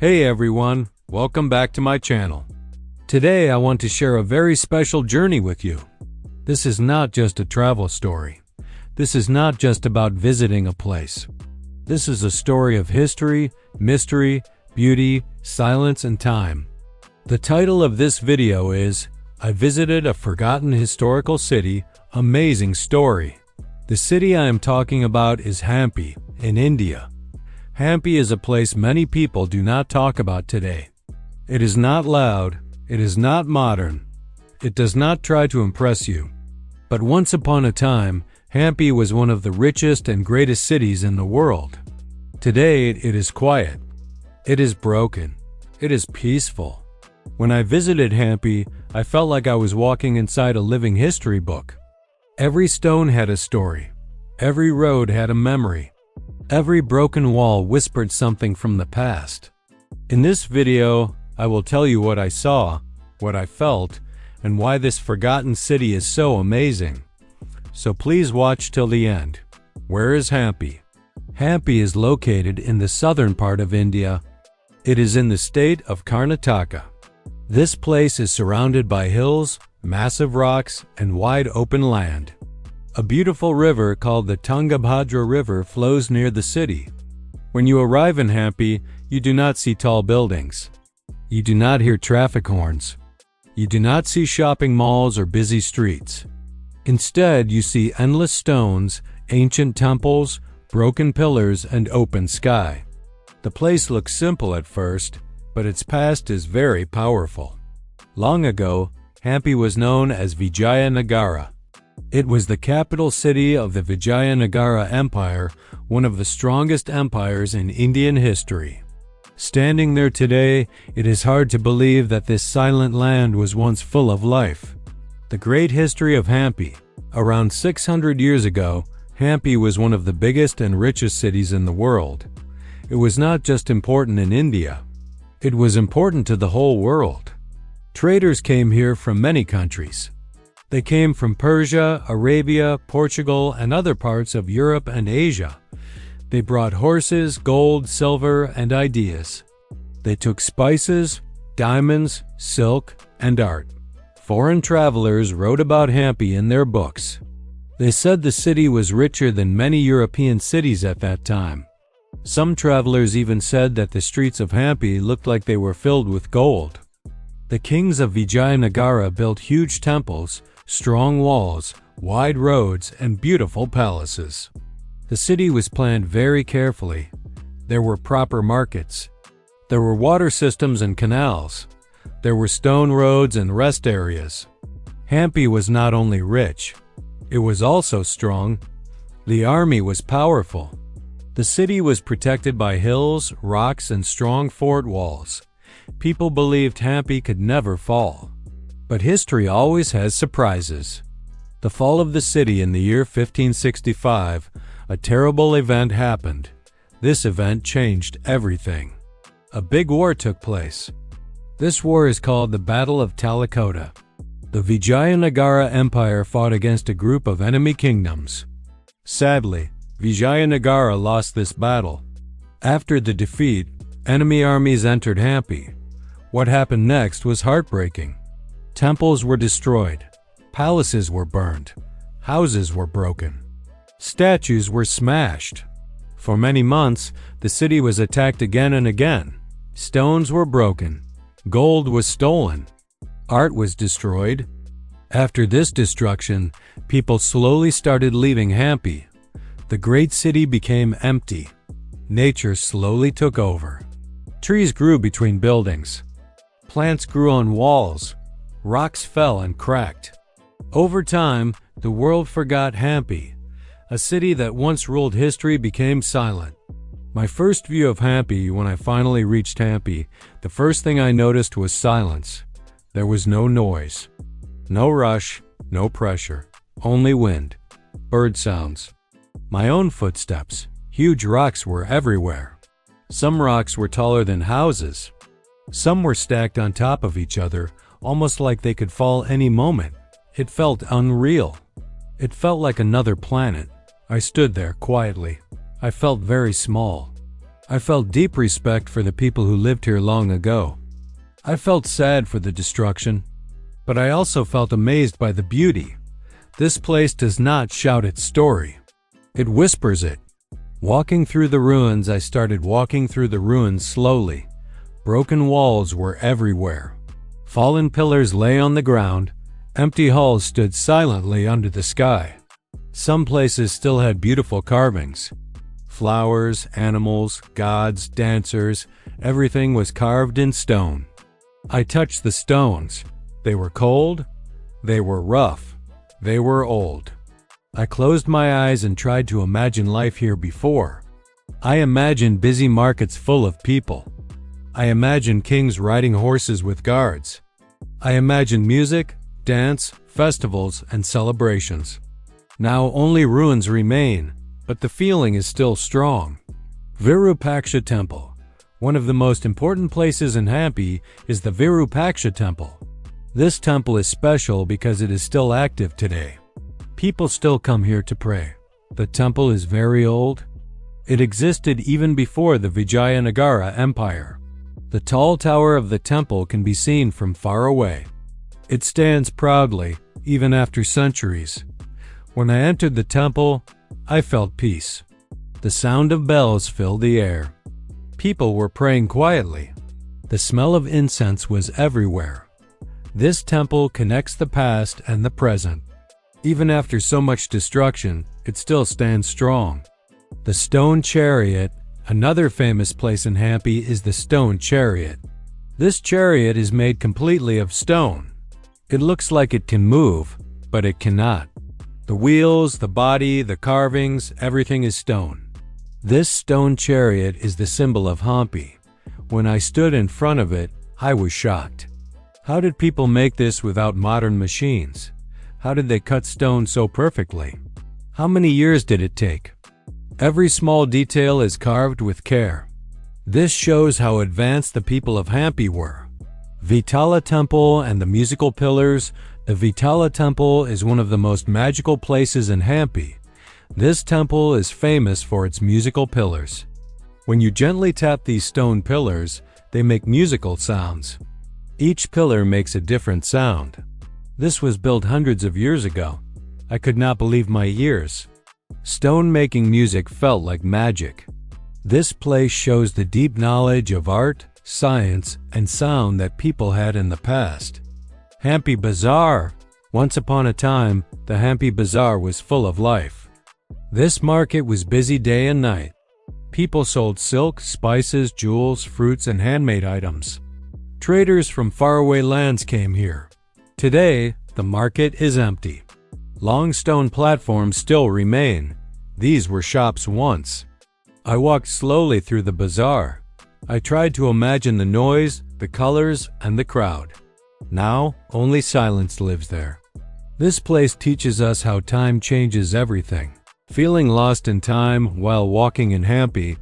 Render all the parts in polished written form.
Hey everyone, welcome back to my channel. Today I want to share a very special journey with you. This is not just a travel story. This is not just about visiting a place. This is a story of history, mystery, beauty, silence, and time. The title of this video is I Visited a Forgotten Historical City, Amazing Story. The city I am talking about is Hampi, in India. Hampi is a place many people do not talk about today. It is not loud, it is not modern, it does not try to impress you. But once upon a time, Hampi was one of the richest and greatest cities in the world. Today, it is quiet. It is broken. It is peaceful. When I visited Hampi, I felt like I was walking inside a living history book. Every stone had a story. Every road had a memory. Every broken wall whispered something from the past. In this video, I will tell you what I saw, what I felt, and why this forgotten city is so amazing. So please watch till the end. Where is Hampi? Hampi is located in the southern part of India. It is in the state of Karnataka. This place is surrounded by hills, massive rocks, and wide open land. A beautiful river called the Tungabhadra River flows near the city. When you arrive in Hampi, you do not see tall buildings. You do not hear traffic horns. You do not see shopping malls or busy streets. Instead, you see endless stones, ancient temples, broken pillars, and open sky. The place looks simple at first, but its past is very powerful. Long ago, Hampi was known as Vijayanagara. It was the capital city of the Vijayanagara Empire, one of the strongest empires in Indian history. Standing there today, it is hard to believe that this silent land was once full of life. The great history of Hampi. Around 600 years ago, Hampi was one of the biggest and richest cities in the world. It was not just important in India. It was important to the whole world. Traders came here from many countries. They came from Persia, Arabia, Portugal, and other parts of Europe and Asia. They brought horses, gold, silver, and ideas. They took spices, diamonds, silk, and art. Foreign travelers wrote about Hampi in their books. They said the city was richer than many European cities at that time. Some travelers even said that the streets of Hampi looked like they were filled with gold. The kings of Vijayanagara built huge temples, strong walls, wide roads, and beautiful palaces. The city was planned very carefully. There were proper markets. There were water systems and canals. There were stone roads and rest areas. Hampi was not only rich, it was also strong. The army was powerful. The city was protected by hills, rocks, and strong fort walls. People believed Hampi could never fall. But history always has surprises. The fall of the city in the year 1565, a terrible event happened. This event changed everything. A big war took place. This war is called the Battle of Talikota. The Vijayanagara Empire fought against a group of enemy kingdoms. Sadly, Vijayanagara lost this battle. After the defeat, enemy armies entered Hampi. What happened next was heartbreaking. Temples were destroyed, palaces were burned, houses were broken, statues were smashed. For many months, the city was attacked again and again. Stones were broken, gold was stolen, art was destroyed. After this destruction, people slowly started leaving Hampi. The great city became empty. Nature slowly took over. Trees grew between buildings. Plants grew on walls. Rocks fell and cracked. Over time, the world forgot Hampi. A city that once ruled history became silent. My first view of Hampi when I finally reached Hampi, the first thing I noticed was silence. There was no noise. No rush, no pressure. Only wind. Bird sounds. My own footsteps. Huge rocks were everywhere. Some rocks were taller than houses. Some were stacked on top of each other, almost like they could fall any moment. It felt unreal. It felt like another planet. I stood there quietly. I felt very small. I felt deep respect for the people who lived here long ago. I felt sad for the destruction, but I also felt amazed by the beauty. This place does not shout its story. It whispers it. Walking through the ruins, I started walking through the ruins slowly. Broken walls were everywhere. Fallen pillars lay on the ground. Empty halls stood silently under the sky. Some places still had beautiful carvings. Flowers, animals, gods, dancers, everything was carved in stone. I touched the stones. They were cold. They were rough. They were old. I closed my eyes and tried to imagine life here before. I imagined busy markets full of people. I imagined kings riding horses with guards. I imagined music, dance, festivals, and celebrations. Now only ruins remain, but the feeling is still strong. Virupaksha Temple. One of the most important places in Hampi is the Virupaksha Temple. This temple is special because it is still active today. People still come here to pray. The temple is very old. It existed even before the Vijayanagara Empire. The tall tower of the temple can be seen from far away. It stands proudly, even after centuries. When I entered the temple, I felt peace. The sound of bells filled the air. People were praying quietly. The smell of incense was everywhere. This temple connects the past and the present. Even after so much destruction, it still stands strong. The Stone Chariot. Another famous place in Hampi is the Stone Chariot. This chariot is made completely of stone. It looks like it can move, but it cannot. The wheels, the body, the carvings, everything is stone. This stone chariot is the symbol of Hampi. When I stood in front of it, I was shocked. How did people make this without modern machines? How did they cut stone so perfectly? How many years did it take? Every small detail is carved with care. This shows how advanced the people of Hampi were. Vitala Temple and the musical pillars. The Vitala Temple is one of the most magical places in Hampi. This temple is famous for its musical pillars. When you gently tap these stone pillars, they make musical sounds. Each pillar makes a different sound. This was built hundreds of years ago. I could not believe my ears. Stone making music felt like magic. This place shows the deep knowledge of art, science, and sound that people had in the past. Hampi Bazaar. Once upon a time, the Hampi Bazaar was full of life. This market was busy day and night. People sold silk, spices, jewels, fruits, and handmade items. Traders from faraway lands came here. Today, the market is empty. Long stone platforms still remain. These were shops once. I walked slowly through the bazaar. I tried to imagine the noise, the colors, and the crowd. Now, only silence lives there. This place teaches us how time changes everything. Feeling lost in time while walking in Hampi,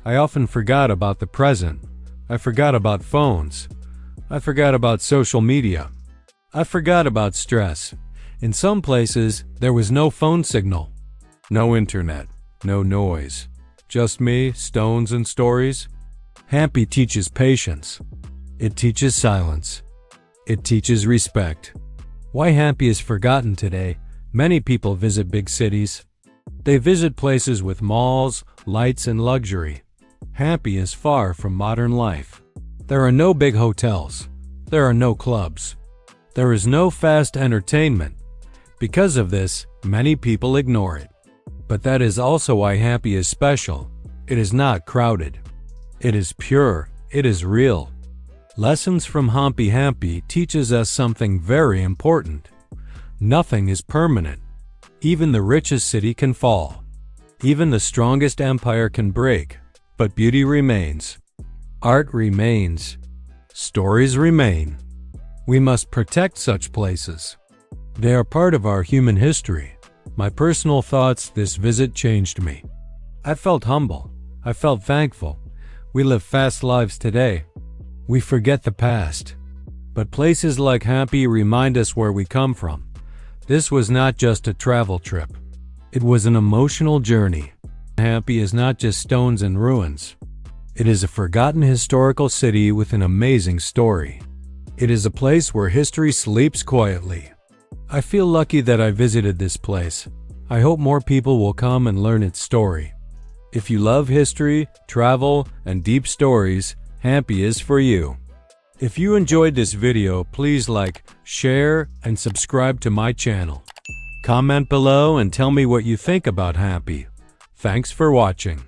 I often forgot about the present. I forgot about phones. I forgot about social media. I forgot about stress. In some places, there was no phone signal, no internet, no noise. Just me, stones, and stories. Hampi teaches patience. It teaches silence. It teaches respect. Why Hampi is forgotten today? Many people visit big cities. They visit places with malls, lights, and luxury. Hampi is far from modern life. There are no big hotels. There are no clubs. There is no fast entertainment. Because of this, many people ignore it. But that is also why Hampi is special. It is not crowded. It is pure. It is real. Lessons from Hampi teaches us something very important. Nothing is permanent. Even the richest city can fall. Even the strongest empire can break. But beauty remains. Art remains. Stories remain. We must protect such places. They are part of our human history. My personal thoughts, this visit changed me. I felt humble. I felt thankful. We live fast lives today. We forget the past. But places like Hampi remind us where we come from. This was not just a travel trip. It was an emotional journey. Hampi is not just stones and ruins. It is a forgotten historical city with an amazing story. It is a place where history sleeps quietly. I feel lucky that I visited this place. I hope more people will come and learn its story. If you love history, travel, and deep stories, Hampi is for you. If you enjoyed this video, please like, share, and subscribe to my channel. Comment below and tell me what you think about Hampi. Thanks for watching.